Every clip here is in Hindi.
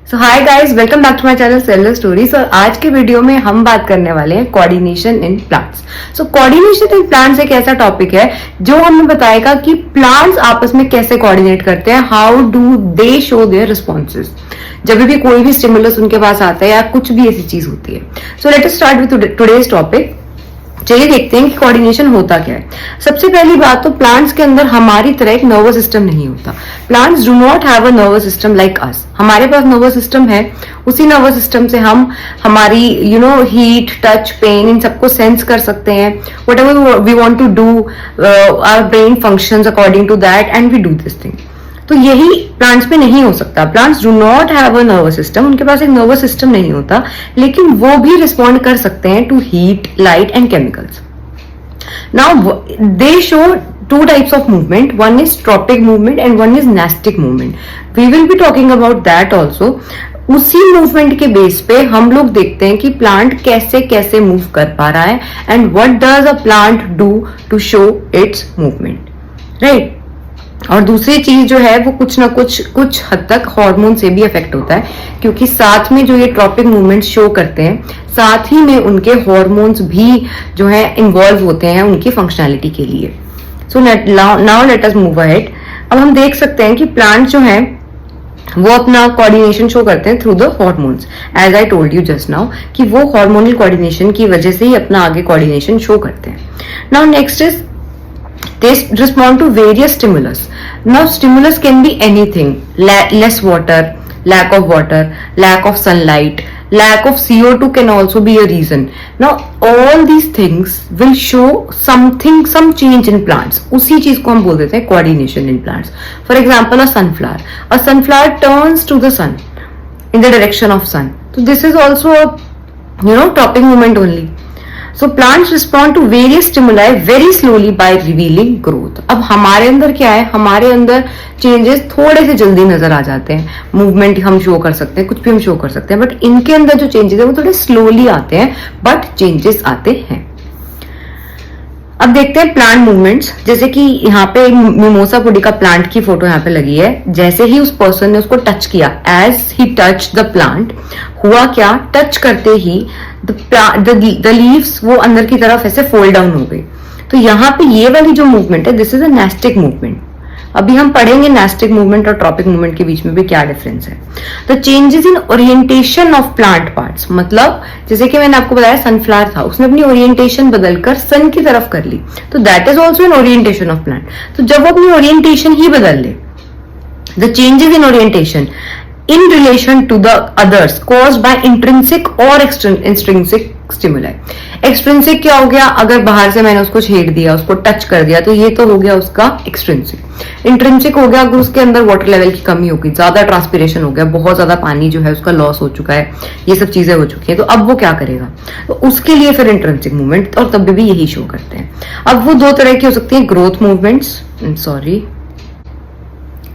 So hi guys, welcome back to my channel seller stories. और आज के वीडियो में हम बात करने वाले हैं coordination in plants. So coordination in plants एक ऐसा टॉपिक है जो हमें बताएगा कि प्लांट्स आपस में कैसे कोऑर्डिनेट करते हैं, how do they show their responses जब भी कोई भी स्टिमुलस उनके पास आता है या कुछ भी ऐसी चीज होती है। So let us start with today's topic. चलिए देखते हैं कि कोऑर्डिनेशन होता क्या है। सबसे पहली बात तो प्लांट्स के अंदर हमारी तरह एक नर्वस सिस्टम नहीं होता। Plants do not have a nervous system like us. हमारे पास नर्वस सिस्टम है, उसी नर्वस सिस्टम से हम हमारी हीट, टच, पेन इन सबको सेंस कर सकते हैं। Whatever we want to do, our brain functions according to that and we do this thing. तो यही प्लांट्स में नहीं हो सकता। Plants do not have a nervous system, उनके पास एक नर्वस सिस्टम नहीं होता, लेकिन वो भी रिस्पॉन्ड कर सकते हैं to heat, light and chemicals. Now they show two types of movement. One is tropic movement and one is nastic movement. We will be talking about that also. उसी मूवमेंट के बेस पे हम लोग देखते हैं कि प्लांट कैसे कैसे मूव कर पा रहा है and what does a plant do to show its movement, right. और दूसरी चीज जो है वो कुछ ना कुछ हद तक हार्मोन से भी अफेक्ट होता है, क्योंकि साथ में जो ये ट्रॉपिक मूवमेंट शो करते हैं साथ ही में उनके हार्मोन्स भी जो है इन्वॉल्व होते हैं उनकी फंक्शनैलिटी के लिए। सो now let us move ahead. अब हम देख सकते हैं कि प्लांट जो है वो अपना कोऑर्डिनेशन शो करते हैं through the hormones. As I told you just now कि वो हार्मोनल कोऑर्डिनेशन की वजह से ही अपना आगे कोऑर्डिनेशन शो करते हैं। Now next is they respond to various stimulus. Now stimulus can be anything: less water, lack of sunlight, lack of CO2 can also be a reason. Now all these things will show some change in plants. उसी चीज को हम बोल देते हैं coordination in plants. For example, a sunflower turns to the sun in the direction of sun. So this is also a tropic movement only. So plants respond to various stimuli very slowly by revealing growth. अब हमारे अंदर क्या है, हमारे अंदर चेंजेस थोड़े से जल्दी नजर आ जाते हैं। मूवमेंट हम शो कर सकते हैं, कुछ भी हम शो कर सकते हैं, बट इनके अंदर जो चेंजेस है वो थोड़े स्लोली आते हैं, बट चेंजेस आते हैं। अब देखते हैं प्लांट मूवमेंट्स। जैसे कि यहाँ पे मिमोसा पुडी का प्लांट की फोटो यहाँ पे लगी है। जैसे ही उस पर्सन ने उसको टच किया, as he touch the plant, हुआ क्या, टच करते ही द लीव्स वो अंदर की तरफ ऐसे फोल्ड डाउन हो गई। तो यहाँ पे ये वाली जो मूवमेंट है, this is a nastic movement. अभी हम पढ़ेंगे नेस्टिक मूवमेंट और ट्रॉपिक मूवमेंट के बीच में भी क्या डिफरेंस है। तो changes in orientation of plant parts, मतलब जैसे कि मैंने आपको बताया सनफ्लावर था, उसने अपनी ओरिएंटेशन बदलकर सन की तरफ कर ली, तो that is also an orientation of plant. तो जब वो अपनी ओरिएंटेशन ही बदल ले, the changes in orientation in relation to the others caused by intrinsic or extrinsic stimuli. Extrinsic क्या हो गया, अगर बाहर से मैंने उसको छेड़ दिया, उसको टच कर दिया, तो ये तो हो गया उसका extrinsic। इंट्रिंसिक हो गया अगर उसके अंदर वाटर लेवल की कमी हो गई, ज्यादा ट्रांसपिरेशन हो गया, बहुत ज्यादा पानी जो है उसका लॉस हो चुका है, ये सब चीजें हो चुकी है, तो अब वो क्या करेगा, तो उसके लिए फिर इंट्रिंसिक मूवमेंट, और तब भी यही शो करते हैं। अब वो दो तरह की हो सकती है, growth movements,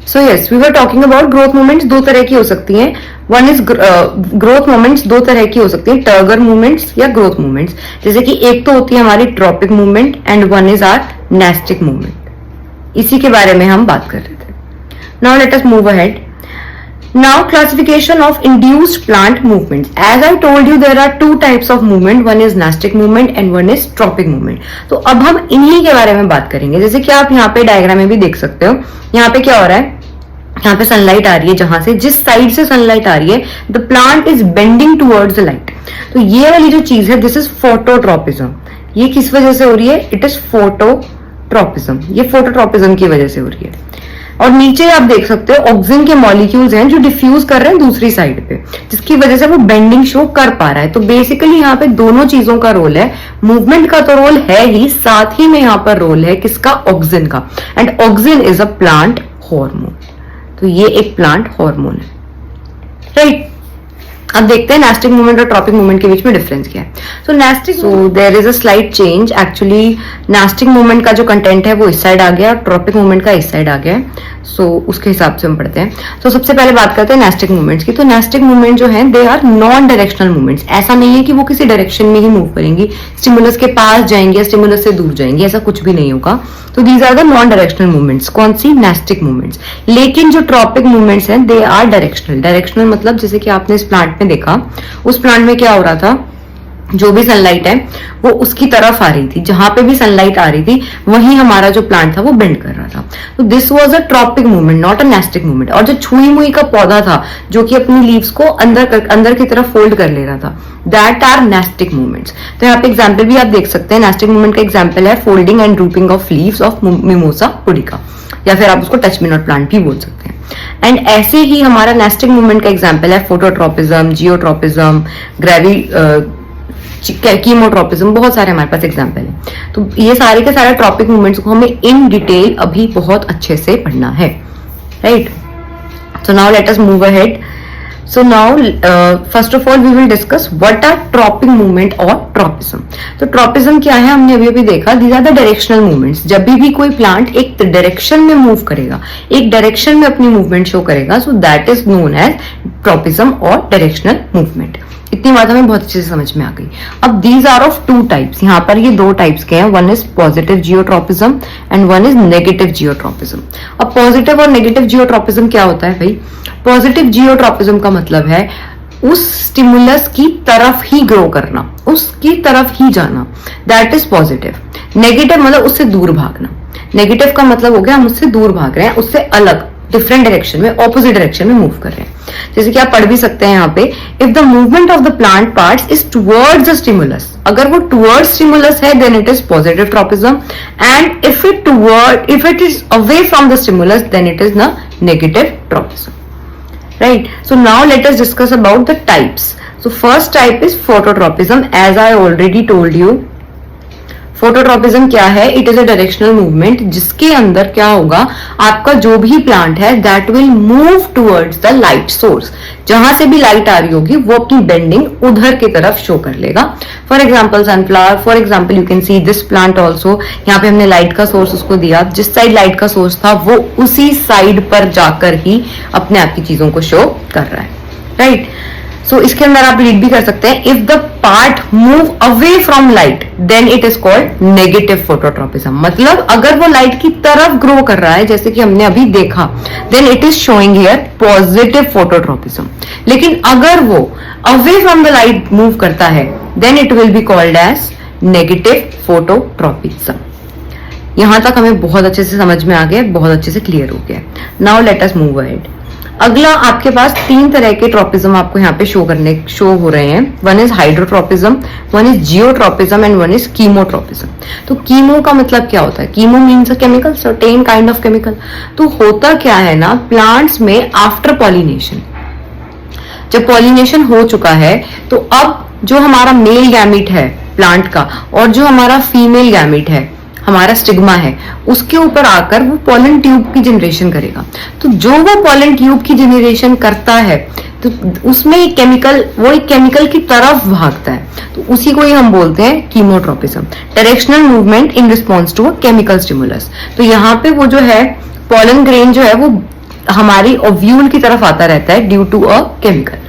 so yes we were talking about growth movements. दो तरह की हो सकती हैं। वन इज ग्रोथ मूवमेंट्स दो तरह की हो सकती है, टर्गर मूवमेंट्स या ग्रोथ मूवमेंट्स। जैसे कि एक तो होती है हमारी tropic movement and one is are nastic movement. इसी के बारे में हम बात कर रहे थे। Now let us move ahead. Now classification of induced plant movements. As I told you there are two types of movement, one is nastic movement and one is tropic movement. तो अब हम इन्हीं के बारे में बात करेंगे। जैसे कि आप यहाँ पे डायग्राम में भी देख सकते हो, यहाँ पे क्या हो रहा है, यहाँ पे सनलाइट आ रही है, जहां से जिस साइड से सनलाइट आ रही है the plant is bending towards the light. तो ये वाली जो चीज है दिस इज फोटोट्रोपिज्म। ये किस वजह से हो रही है, इट इज फोटोट्रोपिज्म। ये फोटोट्रोपिज्म की वजह से हो रही है। और नीचे आप देख सकते हो ऑक्सीजन के मॉलिक्यूल्स हैं जो डिफ्यूज कर रहे हैं दूसरी साइड पे, जिसकी वजह से वो बेंडिंग शो कर पा रहा है। तो बेसिकली यहाँ पे दोनों चीजों का रोल है। मूवमेंट का तो रोल है ही, साथ ही में यहाँ पर रोल है किसका, ऑक्सीजन का। And oxygen is a plant hormone. तो ये एक प्लांट हार्मोन है, राइट। अब देखते हैं नेस्टिक मूवमेंट और ट्रॉपिक मूवमेंट के बीच में डिफरेंस क्या है। So nastic, so there is a slight change. Actually nastic movement का जो कंटेंट है वो इस साइड आ गया, ट्रॉपिक मूवमेंट का इस साइड आ गया है। सो उसके हिसाब से हम पढ़ते हैं। तो सबसे पहले बात करते हैं नेस्टिक मूवमेंट्स की। तो नेस्टिक मूवमेंट जो है they are non directional movements. ऐसा नहीं है कि वो किसी डायरेक्शन में ही मूव करेंगी, स्टिमुलस के पास जाएंगे या स्टिमुलस से दूर जाएंगे, ऐसा कुछ भी नहीं होगा। तो these are the non directional movements. कौन सी? Nastic movements. लेकिन जो ट्रॉपिक मूवमेंट्स हैं दे आर डायरेक्शनल। डायरेक्शनल मतलब जैसे कि आपने इस प्लांट में देखा, उस प्लांट में क्या हो रहा था, जो भी सनलाइट है वो उसकी तरफ आ रही थी, जहां पे भी सनलाइट आ रही थी वहीं हमारा जो प्लांट था वो बेंड कर रहा था। तो this was a tropic movement, not a nastic movement. और जो छुई मुई का पौधा था जो कि अपनी लीव्स को अंदर की तरफ फोल्ड कर ले रहा था, दैट आर नेस्टिक मूवमेंट्स। तो यहाँ पे एग्जाम्पल भी आप देख सकते हैं। नेस्टिक मूवमेंट का एग्जाम्पल है folding and drooping of leaves of mimosa pudica, या फिर आप उसको टच मी नॉट प्लांट भी बोल सकते हैं। एंड ऐसे ही हमारा नेस्टिक मूवमेंट का एग्जाम्पल है फोटोट्रोपिज्म, जियोट्रोपिज्म, कीमोट्रोपिज्म, बहुत सारे हमारे पास एग्जाम्पल है। तो ये सारे के सारे ट्रॉपिक मूवमेंट्स को हमें इन डिटेल अभी बहुत अच्छे से पढ़ना है, right. So now let us move ahead. So now first of all we will discuss what are tropic movement और ट्रॉपिज्म। तो ट्रॉपिज्म क्या है हमने अभी अभी देखा, these are the directional movements. जब भी कोई प्लांट एक डायरेक्शन में मूव करेगा, एक डायरेक्शन में अपनी मूवमेंट शो करेगा, so that is known as tropism और डायरेक्शनल मूवमेंट। इतनी बात हमें बहुत अच्छे से समझ में आ गई। अब these are of two types. यहाँ पर ये दो टाइप्स के हैं, one is positive geotropism and one is negative geotropism. अब पॉजिटिव और नेगेटिव जियोट्रोपिज्म क्या होता है भाई? पॉजिटिव जियोट्रोपिज्म का मतलब है उस स्टिमुलस की तरफ ही ग्रो करना, उसकी तरफ ही जाना, दैट इज पॉजिटिव। नेगेटिव मतलब उससे दूर भागना। नेगेटिव का मतलब हो गया हम उससे दूर भाग रहे हैं, उससे अलग डिफरेंट डायरेक्शन में, ऑपोजिट डायरेक्शन में मूव कर रहे हैं। जैसे कि आप पढ़ भी सकते हैं यहाँ पे, if the movement of the plant parts is towards the stimulus, अगर वो टुवर्ड्स स्टिमुलस है then it is positive tropism, and if it is away from the stimulus then it is the negative tropism, right. So now let us discuss about the types. So first type is phototropism, as I already told you. Phototropism क्या है? It is a directional movement जिसके अंदर क्या होगा, आपका जो भी प्लांट है that will move towards the light source. जहां से भी लाइट आ रही होगी वो अपनी बेंडिंग उधर की तरफ शो कर लेगा। For example sunflower, for example you can see this plant also. यहाँ पे हमने लाइट का सोर्स उसको दिया, जिस साइड लाइट का सोर्स था वो उसी साइड पर जाकर ही अपने आप की चीजों को शो कर रहा है, राइट। सो इसके अंदर आप रीड भी कर सकते हैं, if the part move away from light then it is called negative phototropism. मतलब अगर वो लाइट की तरफ ग्रो कर रहा है जैसे कि हमने अभी देखा, then it is showing here positive phototropism. लेकिन अगर वो away from the light move करता है then it will be called as negative phototropism. यहां तक हमें बहुत अच्छे से समझ में आ गया, बहुत अच्छे से क्लियर हो गया। Now let us move ahead. अगला आपके पास तीन तरह के ट्रॉपिज्म आपको यहाँ पे शो हो रहे हैं। One is hydrotropism, one is geotropism and one is chemotropism. तो कीमो का मतलब क्या होता है? Chemo means a chemical, certain kind of chemical. तो होता क्या है ना, प्लांट्स में आफ्टर पॉलिनेशन, जब पॉलिनेशन हो चुका है तो अब जो हमारा मेल गैमिट है प्लांट का और जो हमारा फीमेल गैमिट है, हमारा स्टिग्मा है, उसके ऊपर आकर वो पॉलन ट्यूब की जनरेशन करेगा। तो जो वो पॉलन ट्यूब की जनरेशन करता है तो उसमें एक केमिकल, वो एक केमिकल की तरफ भागता है, तो उसी को ही हम बोलते हैं chemotropism, directional movement in response to a chemical stimulus. तो यहाँ पे वो जो है पॉलन ग्रेन जो है वो हमारी ओव्यूल की तरफ आता रहता है ड्यू टू अ केमिकल।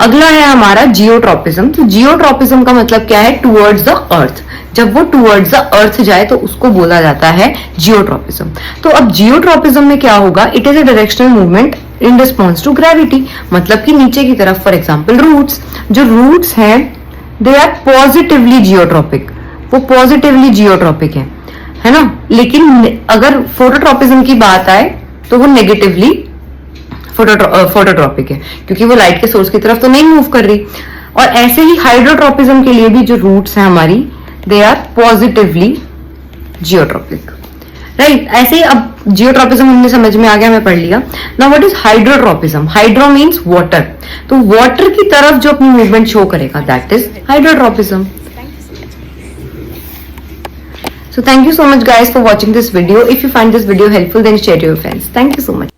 अगला है हमारा जियोट्रॉपिज्म। तो जियोट्रॉपिज्म का मतलब क्या है? Towards the earth. जब वो टुवर्ड्स द अर्थ जाए तो उसको बोला जाता है जियोट्रॉपिज्म। तो अब जियोट्रॉपिज्म में क्या होगा? It is a directional movement in response to gravity, मतलब कि नीचे की तरफ। फॉर एग्जाम्पल रूट्स, जो रूट्स हैं दे आर पॉजिटिवली जियोट्रॉपिक, वो पॉजिटिवली जियोट्रॉपिक है ना। लेकिन अगर फोटोट्रॉपिज्म की बात आए तो वो नेगेटिवली फोटोट्रॉपिक है, क्योंकि वो लाइट के सोर्स की तरफ तो नहीं मूव कर रही। और ऐसे ही हाइड्रोट्रॉपिज्म के लिए भी जो रूट्स हैं हमारी, they are positively geotropic, right. ऐसे ही अब जियोट्रॉपिज्म हमने समझ में आ गया, हमें पढ़ लिया। Now what is hydrotropism? Hydro means water, तो वाटर की तरफ जो अपनी मूवमेंट शो करेगा that is hydrotropism. So thank you so much guys for watching this video. If you find this video helpful then share to your friends. Thank you so much.